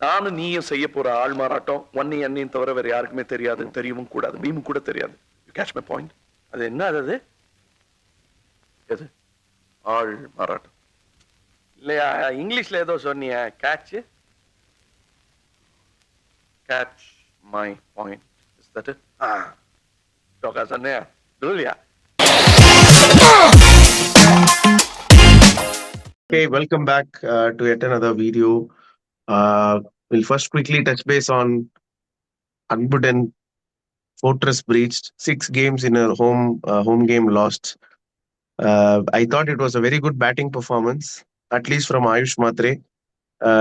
நானும் நீயும் செய்ய போற ஆள் மாறாட்டம் என்னையும் தவிர வேற யாருக்குமே தெரியாது, தெரியவும் கூடாது, பீமும் கூட தெரியாது. Catch my point. அது என்ன அது? எது? ஆள் மாறாட்டம் இல்லையா? இங்கிலீஷ்ல ஏதோ சொன்னிய, catch catch my point. Is that it? டோக்கா சொன்னியா? இல்லையா? Okay, welcome back to yet another video. We'll first quickly touch base on unbeaten fortress breached, 6 games in a home game lost. I thought it was a very good batting performance, at least from Ayush Matre,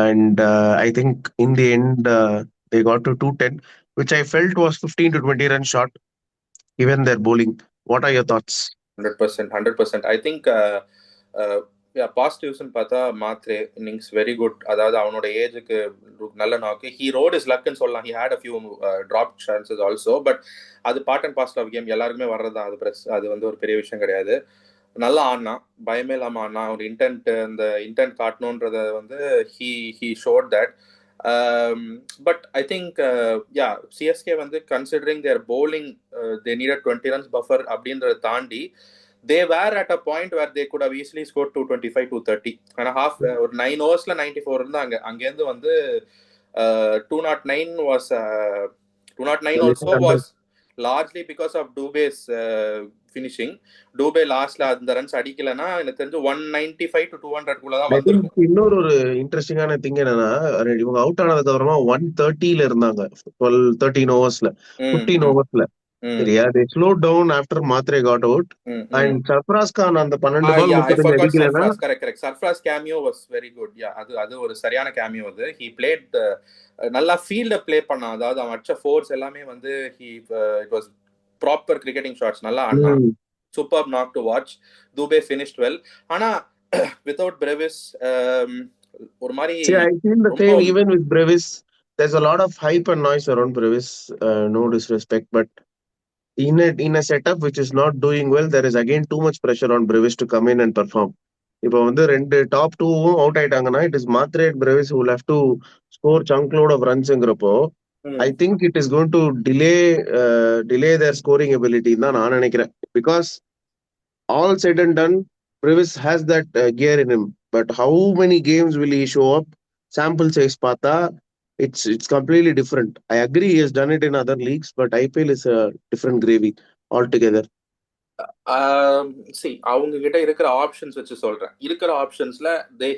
and I think in the end they got to 210, which I felt was 15 to 20 runs short given their bowling. What are your thoughts? 100%, 100%. I think பாசிட்டிவ்ஸ்னு பார்த்தா Mhatre innings very good. அதாவது அவனோட ஏஜுக்கு நல்ல நாக்கு. He wrote is லக்னு சொல்லலாம். He had a few drop chances also. But அது part and parcel of game, எல்லாருக்குமே வர்றது தான். அது வந்து ஒரு பெரிய விஷயம் கிடையாது. நல்லா ஆடினா, பயமே இல்லாமல் ஆடினா. ஒரு இந்த இன்டென்ட் காட்டணுன்றத வந்து he showed that. But I think CSK வந்து considering their bowling, they needed 20 runs buffer அப்படின்றத தாண்டி they were at a point where they could have easily scored 225, 230. and a half ஒரு 9 ஓவர்ஸ்ல 94 இருந்தாங்க. அங்கேருந்து வந்து 209 was 209 also was largely because of Dubey's finishing. Dubey லாஸ்ட்ல அந்த runs அடிக்கலன்னா எனக்கு தெரிஞ்சு 195 to 200 குள்ள தான் வந்திருக்கும். இன்னொரு ஒரு இன்ட்ரெஸ்டிங்கான திங் என்னன்னா, இவங்க அவுட் ஆனதுக்கு அப்புறமா 130ல இருந்தாங்க 13 ஓவர்ஸ்ல, 15 ஓவர்ஸ்ல. சரியா? they slowed down after Matre got out, and Sarfaraz Khan அந்த 12 பால் 35 அடிக்கலனா. correct. Sarfaraz cameo was very good. அது ஒரு சரியான cameo. அது he played நல்லா ஃபீல்ட ப்ளே பண்ணா. அதாவது அவன் அடிச்ச ஃபோர்ஸ் எல்லாமே வந்து it was proper cricketing shots. நல்லா ஆனா superb knock to watch. Dubey finished well. ஆனா without Brevis ஒரு மாதிரி I feel the same even with Brevis. There's a lot of hype and noise around Brevis, no disrespect, but in a setup which is not doing well, there is again too much pressure on Brevis to come in and perform. இப்போ வந்து ரெண்டு top two out ஆயிட்டாங்கன்னா, it is Mhatre and Brevis who will have to score chunk load of runsங்கிறப்போ I think it is going to delay their scoring ability தான் நான் நினைக்கிறேன். Because all said and done, Brevis has that gear in him, but how many games will he show up? Sample size பார்த்தா it's completely different. I agree he has done it in other leagues, but IPL is a different gravy altogether. அவங்க கிட்ட இருக்கிற options வச்சு சொல்றேன். இருக்கிற ஆப்ஷன்ஸ்ல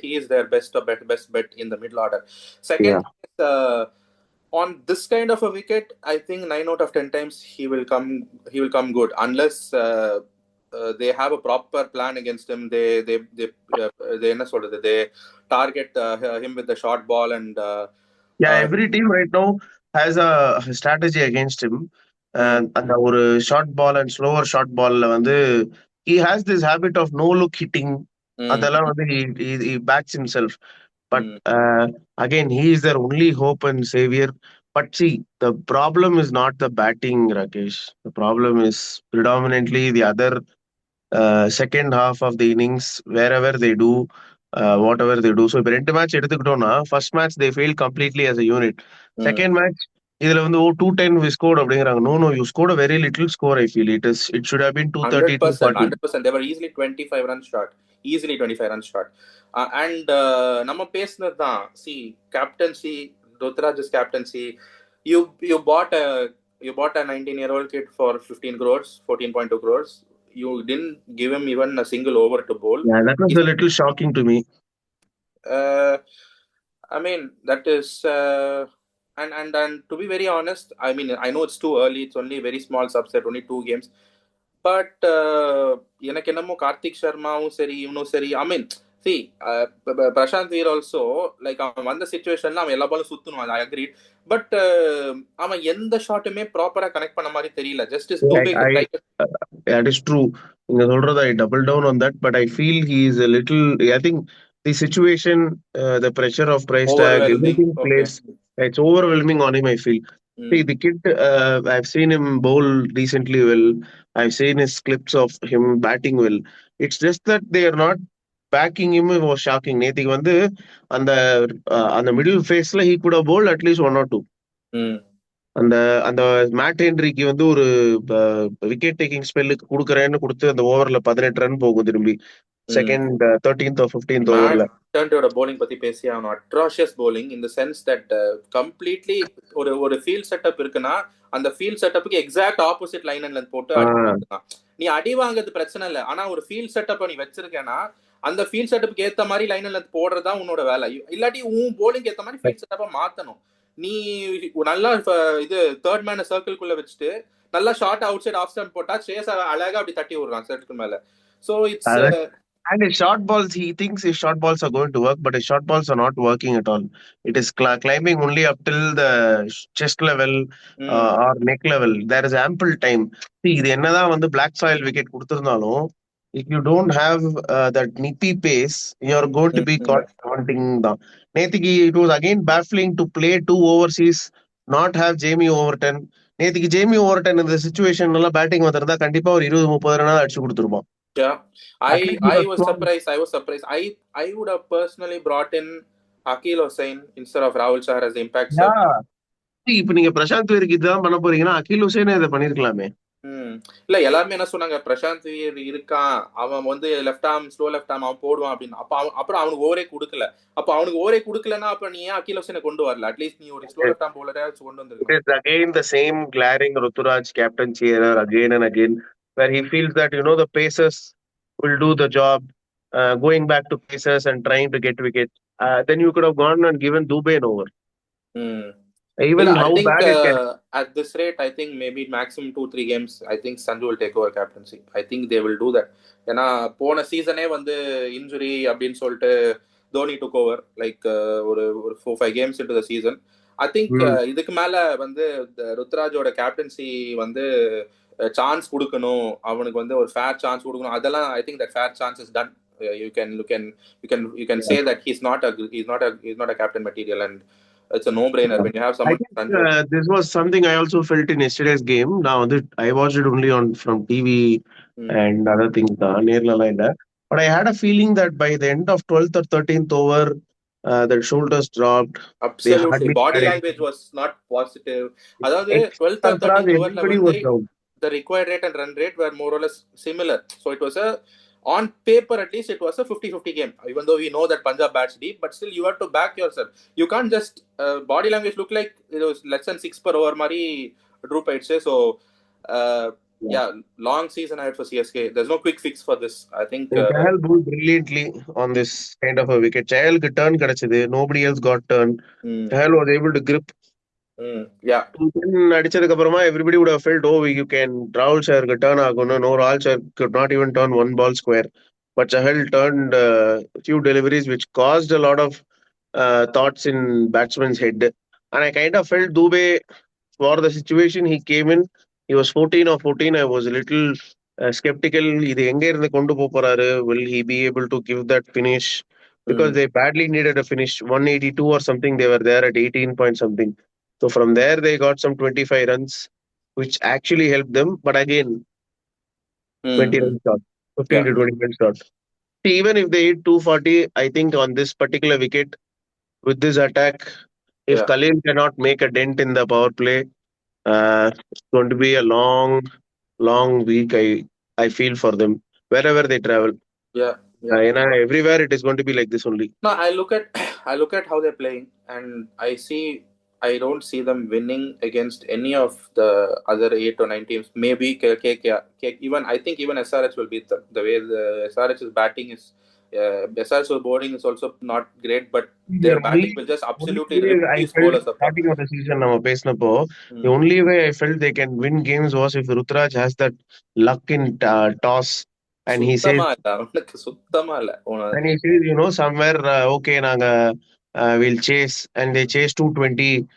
he is their best bet in the middle order. Second, on this kind of a wicket, I think 9 out of 10 times he will come good, unless they have a proper plan against him. They என்ன சொல்றது, they target him with the short ball and every team right now has a strategy against him. அந்த ஒரு short ball and slower short பால்ல வந்து he has this habit of no look hitting. அதெல்லாம் வந்து he backs himself, but again he is their only hope and savior. But see, the problem is not the batting, Rakesh. The problem is predominantly the other second half of the innings, wherever they do whatever they do. So இப்போ 2 match எடுத்துக்கிட்டோம்னா, first match they failed completely as a unit. Second match இதுல வந்து 210 we scored அப்படிங்கறாங்க. No, you scored a very little score. I feel it should have been 230, 100%. They were easily 25 runs short. And நம்ம பேசினது தான். See, captaincy, Rutraj's captaincy, you bought a 19-year-old kid for 15 crores, 14.2 crores. You didn't give him even a single over to bowl. Yeah, that was a little shocking to me. I mean, that is and to be very honest, I mean, I know it's too early, it's only a very small subset, only 2 games, but எனக்கு என்னமோ கார்த்திக் சர்மாவும் சரி இவனும் சரி, I mean, see, Prashant Veer also, like அவன் வந்த சிச்சுவேஷன்ல அவன் எல்லா பாலும் சுத்தணும், ஐ அக்ரி. பட் அவன் எந்த ஷாட்டுமே ப்ராப்பரா கனெக்ட் பண்ண மாதிரி தெரியல. Just is that is true. நீங்க சொல்றது I double down on that, but I feel he is a little, I think the situation, the pressure of price tag, everything plays. It's overwhelming on him, I feel. See, the kid, I've seen him bowl decently well. I've seen his clips of him batting well. It's just that they are not backing him was shocking. நேத்திக்கு வந்து அந்த அந்த middle ஃபேஸ்ல he could have bowled at least 1 or 2. ம் அந்த அந்த mat ஹென்ரிக்கு வந்து ஒரு விக்கெட் டேக்கிங் ஸ்பெல்லுக்கு கொடுக்குறேன்னு கொடுத்து அந்த ஓவர்ல 18 ரன் போகும் திரும்பி ம் second 13th or 15th mat ஓவர்ல. டர்ன்டோட bowling பத்தி பேசி அவன் atrocious bowling in the sense that completely ஒரு ஒரு ஃபீல்ட் செட்டப் இருக்குன்னா அந்த ஃபீல்ட் செட்டப்புக்கு எக்ஸாக்ட் ஆப்போசிட் லைன் அண்ட் போட்டு அடிக்கலாம். நீ அடி வாங்குறது பிரச்சனை இல்லை, ஆனா ஒரு ஃபீல்ட் செட்டப் நீ வச்சிருக்கேன்னா அந்த ஃபீல்ட் செட்டப்புக்கு ஏத்த மாதிரி லைன் அண்ட் போடுறதா உன்னோட வேலை. இல்லாட்டி உன் போலிங் ஏத்த மாதிரி ஃபீல்ட் செட்டப்பை மாத்தணும். நீ நல்லா இது தேர்ட் மேன சர்க்கிள்குள்ள வச்சுட்டு நல்லா short outside off stump போட்டா சேஸ் அழகா அப்படி தட்டி விடுறான் சர்க்கிள் மேல. So it's And his short balls, he thinks his short balls are going to work, but his short balls are not working at all. It is climbing only up till the chest level or neck level. There is ample time. See, இது என்னதான் வந்து black soil wicket கொடுத்திருந்தாலும், if you don't have that nippy pace, you are going to be caught wanting தான். நேத்திக்கு it was again baffling to play 2 overseas, not have Jamie Overton. நேத்திக்கு Jamie Overton இந்த situation எல்லாம் batting வந்திருந்தா கண்டிப்பா ஒரு 20-30 run அடிச்சு கொடுத்துருப்பான். Yeah, I was surprised. I would have personally brought in Akil Hussain instead of Rahul Chahar as the impact sub. இப்ப நீங்க பிரசாந்த் வீருக்கு இதுதான் பண்ண போறீங்கன்னா அகில் ஹுசேனே இதை பண்ணிருக்கலாமே. இல்ல எல்லாருமே என்ன சொன்னாங்க, பிரசாந்த் வீர் இருக்கான், அவன் வந்து left arm slow left arm அவன் போடுவான் அப்படின்னு. அப்புறம் அவனுக்கு ஓவரே கொடுக்கல. அப்ப அவனுக்கு ஓவரே கொடுக்கலன்னா அப்ப நீ ஏன் அகில் ஹுசேனை கொண்டு வரல? அட்லீஸ்ட் நீ ஒரு ஸ்லோ லெஃப்ட் ஆர்ம் போலரே கொண்டு வந்திருக்க. It is again the same glaring Ruturaj captaincy error again and again, where he feels that the pacers will do the job, going back to pacers and trying to get wickets. Then you could have gone and given Dubey an over. Even I how think, bad it can. at this rate, I think maybe maximum 2-3 games, I think Sanju will take over captaincy. I think they will do that. ஏன்னா போன சீசனே வந்து injury அப்படின்னு சொல்லிட்டு Dhoni took over like ஒரு 4-5 games into the season. I think இதுக்கு மேல வந்து ருத்ராஜோட captaincy வந்து சான்ஸ் கொடுக்கணும், அவனுக்கு வந்து ஒரு ஃபேர் சான்ஸ் கொடுக்கணும். அதெல்லாம் I think that fair chance is done. You can say that he's not a captain material, and it's a no-brainer when you have someone. I think, this was something I also felt in yesterday's game. Now I watched it only from TV and other things. But I had a feeling that by the end of 12th or 13th over, their shoulders dropped. Absolutely, body language was not positive. Aதாவது 12th or 13th over the required rate and run rate were more or less similar. So it was on paper at least it was a 50-50 game, even though we know that Punjab bats deep, but still you have to back yourself. You can't just body language look like it was less than 6 per over mari Dhruv I'd say. So yeah, long season ahead for CSK. There's no quick fix for this. I think Chahal bowled brilliantly on this kind of a wicket. Chahal got turn kadachide, nobody else got turn. Chahal was able to grip. Yeah, அடிச்சதுக்கு அப்புறமா everybody would have felt, oh, you can Rahul Chahar turn ஆகணும். No, Rahul Chahar could not even turn one ball square, but Chahal turned few deliveries which caused a lot of thoughts in batsman's head. And I kind of felt Dubey, for the situation he came in, he was 14 or 14. I was a little skeptical. இது எங்க இருந்து கொண்டு போறாரு? Will he be able to give that finish? Because they badly needed a finish. 182 or something, they were there at 18 point something. So from there, they got some 25 runs, which actually helped them. But again, 20 runs short, 15 to 20 runs short. Even if they hit 240, I think on this particular wicket, with this attack, if Khalil cannot make a dent in the power play, it's going to be a long week. I feel for them wherever they travel. Yeah. Everywhere it is going to be like this only. No, I look at how they're playing, and I don't see them winning against any of the other 8 or 9 teams. Maybe KKR. I think even SRH will beat them. The way the SRH's batting is, SRH's bowling is also not great, but their batting will just absolutely rip these bowlers apart. Starting of the season, the only way I felt they can win games was if Rutraj has that luck in toss. And he says, somewhere, okay, we'll chase, and they chase 220.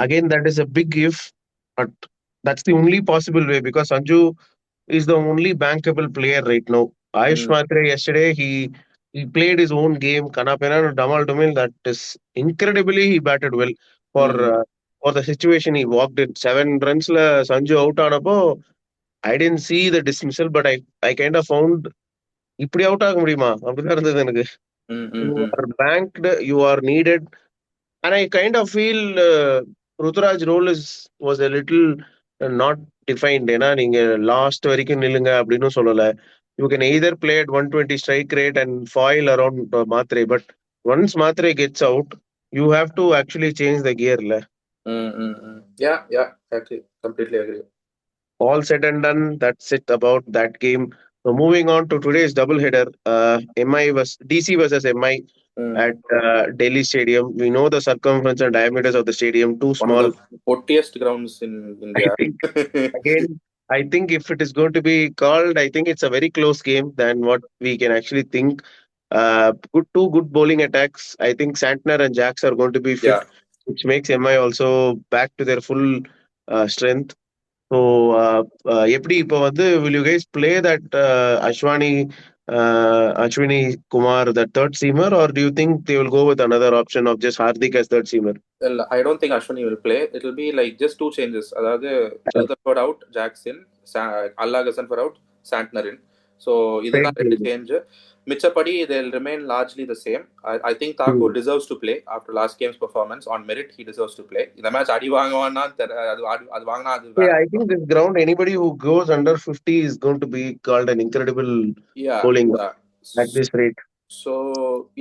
Again, that is a big if, but that's the only possible way, because Sanju is the only bankable player right now. Ayush Matre yesterday, he played his own game. Kanapena and Damal Dumil, that is incredibly, he batted well for the situation he walked in. 7 runs la Sanju out anapo, I didn't see the dismissal, but I kind of found இப்படி out ஆக முடியுமா? அப்படிதான் இருந்தது எனக்கு. Hmm, you hmm, hmm. Are banked, you are needed. And I kind of feel Ruturaj role was a little not defined. ஏன்னா நீங்க last வரைக்கும் நில்லுங்க அப்படின்னு சொல்லல. You can either play at 120 strike rate and foil around Matre, but once Matre gets out, you have to actually change the gear. Mm, mm, mm. Yeah, yeah, agree. Completely agree. All said and done, that's it about that game. So moving on to today's doubleheader, MI was DC versus MI Mm. at Delhi Stadium. We know the circumference and diameters of the stadium too One of small. the pottiest grounds in I India. think again, I think if it is going to be called, I think it's a very close game than what we can actually think. Two good bowling attacks. I think Santner and Jacks are going to be Yeah. fit, which makes MI also back to their full strength. So எப்படி இப்போ வந்து will you guys play that Ashwini Kumar, the third seamer, or do you think they will go with another option of just Hardik as third seamer? Well, I don't think Ashwini will play. It will be like just two changes. அதாவது Rutherford out, Jackson, Allagasan for out, Santner in. So இதுதான் ரெண்டு change. மிச்சப்படி they'll remain largely the same. I think Thakur deserves to play after last game's performance. On merit, he deserves to play. இந்த match அடி வாங்குவான்னா அது வாங்கினா அது Yeah, I think this ground, anybody who goes under 50 is going to be called an incredible bowling at this rate. So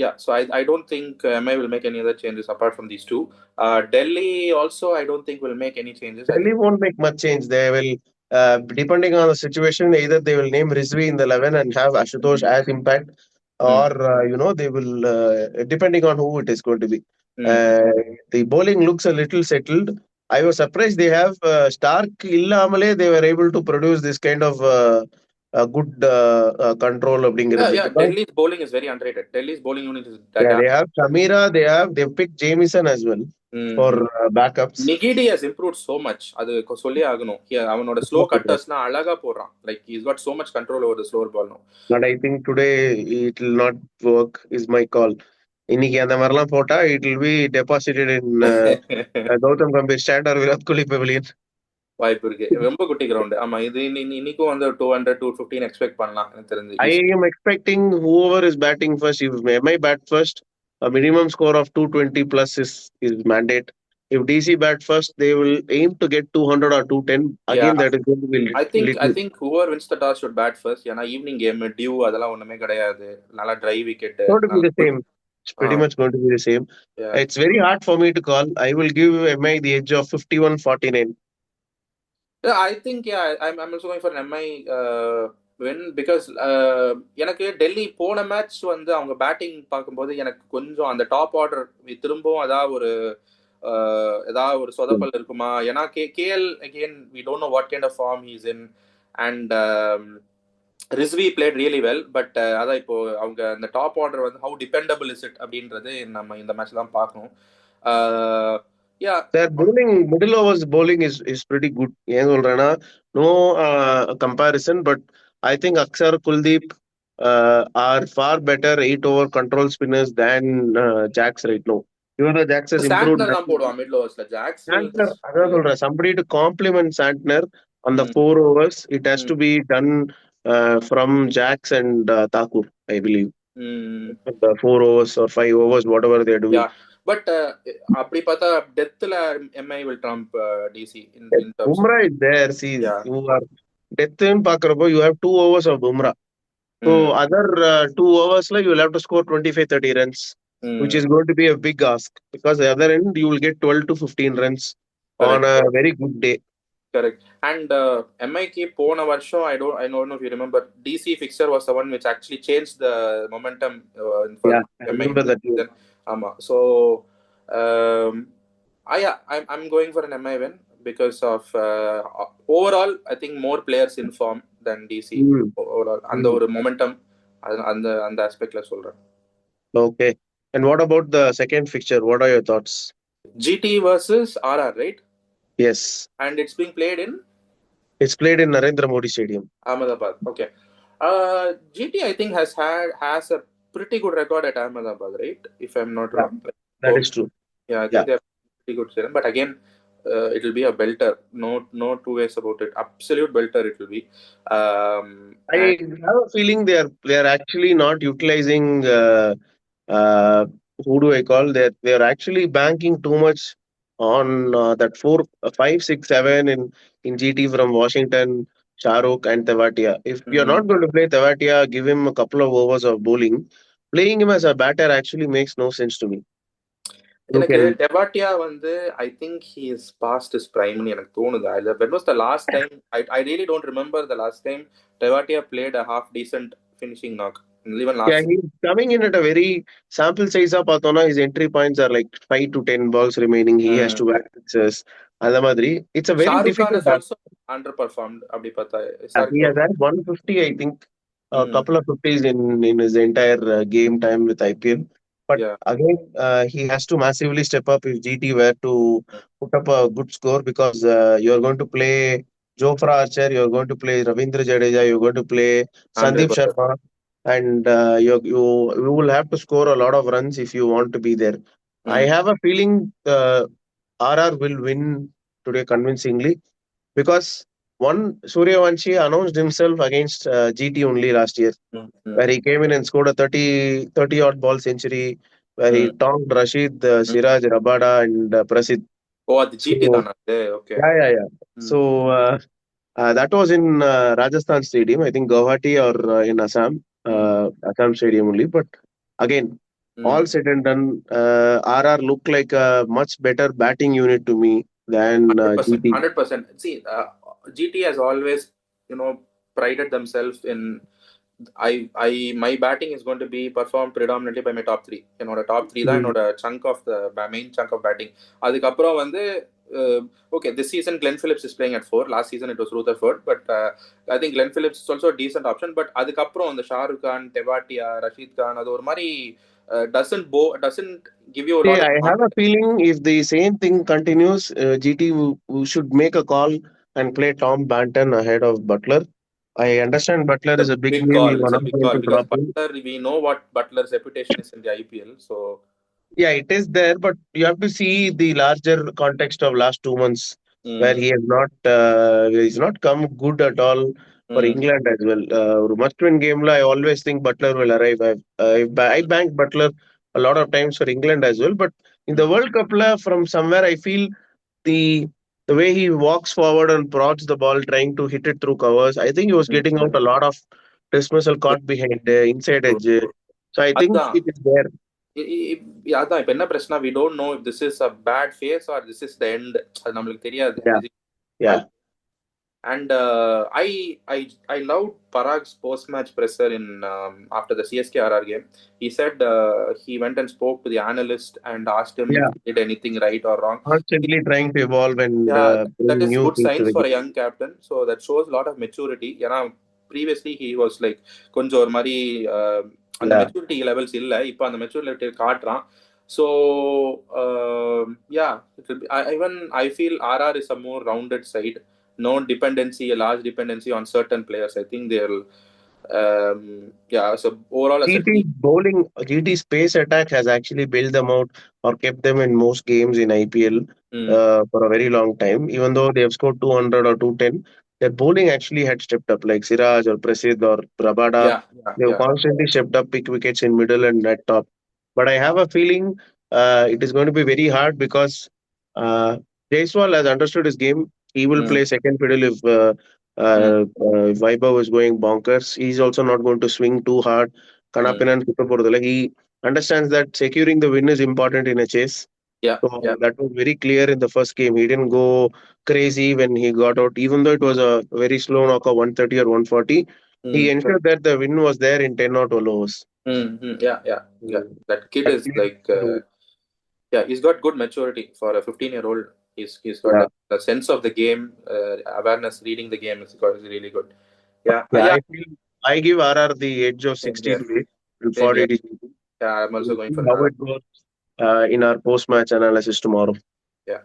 yeah, so I don't think MI will make any other changes apart from these two. Delhi also I don't think will make any changes. Delhi won't make much change. They will, depending on the situation, either they will name Rizvi in the 11 and have Ashutosh as impact, or they will, depending on who it is going to be. The bowling looks a little settled. I was surprised they have Stark illamale they were able to produce this kind of good control. Yeah, Delhi's bowling is very underrated. Delhi's bowling unit is They have Shamira, they've picked Jamieson as well for backups. Nigidi has improved so much. அது சொல்லி ஆகணும். அவனோட slow கட்டர்ஸ்லாம் அழகா போடுறான். Like he's got so much control over the slower ball now. But I think today it will not work is my call. இன்னைக்கு அந்த மாதிரிலாம் போட்டா it will be deposited in Gautam Gambhir stand or Virat Kohli pavilion. வாய்ப்பு இருக்கு. ரொம்ப குட்டி ground. ஆமா, இது இன்னைக்கும் வந்து 200 215 எக்ஸ்பெக்ட் பண்ணலாம் எனக்கு தெரிஞ்சு. I am expecting whoever is batting first, if MI bat first, a minimum score of 220 plus is mandate. If DC bat first, they will aim to get 200 or 210. Again, that is going to be I think whoever wins the toss should bat first. ஏன்னா evening game due அதெல்லாம் ஒண்ணுமே கிடையாது. நல்லா try wicket. Going to be the same. It's pretty much going to be the same. It's very hard for me to call. I will give MI the edge of 51-49. Yeah, I think I'm also going for an MI win because எனக்கு டெல்லி போன match வந்து அவங்க batting பார்க்கும்போது எனக்கு கொஞ்சம் அந்த top order திரும்பவும் ஏதாவது ஒரு சொதப்பல் இருக்குமா? ஏன்னா KL again we don't know what kind of form he's in and Rizvi played really well, but அதான் இப்போ அவங்க அந்த டாப் ஆர்டர் வந்து how dependable is it அப்படின்றது நம்ம இந்த மேட்ச் தான் பார்க்கணும். Yeah, their bowling, middle overs bowling is pretty good. ஏன் சொல்றேன்னா no comparison, but I think Akshar, Kuldeep are far better 8-over control spinners than Jacks right now. Even though Jacks has improved. Santner தான் போடுவான் middle oversiல. Jacks Santner, அதான் சொல்றேன், somebody to complement Santner on the 4 overs, it has to be done from Jacks and Thakur, I believe. The 4 overs or 5 overs, whatever they are doing. Yeah, but அப்படி பார்த்தா டெத்ல MI will trump DC in terms. Bumrah is there. See, you are death in பாக்குறப்போ you have 2 overs of Bumrah. So other 2 overs you will have to score 25-30 runs, which is going to be a big ask because the other end you will get 12 to 15 runs on a very good day. Correct. And MI போன வருஷம் I don't know if you remember, DC fixture was the one which actually changed the momentum for I remember that. ஆமா. So I'm going for an MI win because of overall I think more players in form than DC. Overall அந்த ஒரு momentum அந்த aspectல சொல்றேன். Okay. And what about the second fixture? What are your thoughts? GT versus RR, right? Yes. And it's being played in? It's played in Narendra Modi Stadium. Ahmedabad. Okay. GT I think has a pretty good record at Ahmedabad, right? If I'm not wrong. That is true. Yeah, I think they have pretty good season. But again, it will be a belter. No two ways about it. Absolute belter it will be. And I have a feeling they are actually not utilizing uh, who do I call? They're actually banking too much on that 4, 5, 6, 7 in GT from Washington, Shahrukh and Tewatia. If you're mm, not going to play Tewatia, give him a couple of overs of bowling. Playing him as a batter actually makes no sense to me. You எனக்கு can Tewatia வந்து I think he is past is பிரைம்னு எனக்கு தோணுது. அது when was the last time I really don't remember the last time Tewatia played a half decent finishing knock even Yeah, last season. he's coming in at a very sample size of Patona. His entry points are like 5 to 10 balls remaining. He has to whack sixes. Adamadri. It's a very Shahrukh Khan difficult has also underperformed அப்படி பார்த்தா. Sorry he for has had 150, I think, a mm, couple of 50s in his entire game time with IPL. But yeah. again, he has to massively step up if GT were to put up a good score because you're going to play Jofra Archer, you're going to play Ravindra Jadeja, you're going to play Sandeep 100%. Sharma, and you will have to score a lot of runs if you want to be there. I Mm, have a feeling RR will win today convincingly because one Suryavanshi announced himself against GT only last year, mm, mm, where he came in and scored a 30 odd ball century, where he mm, tonked Rashid, mm. Siraj, Rabada, and Prasidh. ஓ அது GT So, தானா அது? Okay. yeah. So, that was in Rajasthan Stadium, I think Guwahati or in Assam Stadium only. But again, all said and done, RR looked like a much better batting unit to me than 100%. GT. 100%. See, GT has always, prided themselves in my batting is going to be performed predominantly by my top three. என்னோட top three தான் என்னோட chunk of the main chunk of batting. அதுக்கப்புறம் வந்து okay, this season Glenn Phillips is playing at 4. Last season it was Rutherford, but I think Glenn Phillips is also a decent option. But அதுக்கப்புறம் அந்த ஷாருக் கான், டெவாட்டியா, ரஷீத் கான் அது ஒரு மாதிரி doesn't give you a See, lot of I have a confidence. feeling if the same thing continues, GT should make a call and play Tom Banton ahead of Butler. I understand Butler It's is a a big big name. call. You are It's a not big going call to because drop him. Butler, we know what Butler's reputation is in the IPL. So, Yeah, it is there, but you have to see the larger context of last 2 months, where mm, he's not come good at all for mm, England as well. Must-win game la, I always think Butler will arrive. I banked Butler a lot of times for England as well, but in the mm, World Cup la, from somewhere I feel the the way he walks forward and prods the ball, trying to hit it through covers, I think he was mm, getting out mm. a lot of dismissal Yeah, caught behind inside true, edge. true. So I think அதான் it is there. அதான் இப்ப என்ன பிரச்சனை, we don't know if this is a bad phase or this is the end. அது நம்மளுக்கு தெரியாது. Yeah, yeah. And I loved Parag's post-match presser in after the CSK RR game. He said he went and spoke to the analyst and asked him if Yeah, he did anything right or wrong. constantly trying to evolve and Yeah, that bring is new good things to signs the for a game. young captain. So that shows a lot of maturity. ஏன்னா previously he was like கொஞ்சம் ஒரு மாதிரி அந்த Yeah, maturity levels இல்லை. இப்போ அந்த maturity காட்டுறான். So yeah, even I feel RR is a more rounded side. No dependency, a large dependency on certain players. I think they'll yeah. So overall as a GT's team, bowling, GT's pace attack has actually bailed them out or kept them in most games in IPL mm, for a very long time. Even though they have scored 200 or 210, their bowling actually had stepped up, like Siraj or Prasidh or Rabada. They have yeah. constantly stepped up, pick wickets in middle and at top. But I have a feeling it is going to be very hard because Jaiswal has understood his game. He will Mm, play second fiddle mm, if Vaibhav is going bonkers. He's also not going to swing too hard. mm. Kanapinan Suttaporudala. He understands that securing the win is important in a chase. Yeah, yeah. So that was very clear in the first game. He didn't go crazy when he got out, even though it was a very slow knock of 130 or 140. He Mm, ensured that the win was there in 10 or 12 overs. yeah. Mm. That kid That is clearly like showed. yeah, he's got good maturity for a 15-year-old. He's got Yeah. the sense of the game, awareness, reading the game is really good. Yeah, Yeah, yeah. I feel I give RR the edge of Same 60 here. today Same for here. 80. Yeah, I'm also We'll going see for how another. it goes in our post-match analysis tomorrow. Yeah.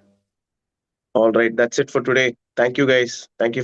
All right, that's it for today. Thank you, guys. Thank you for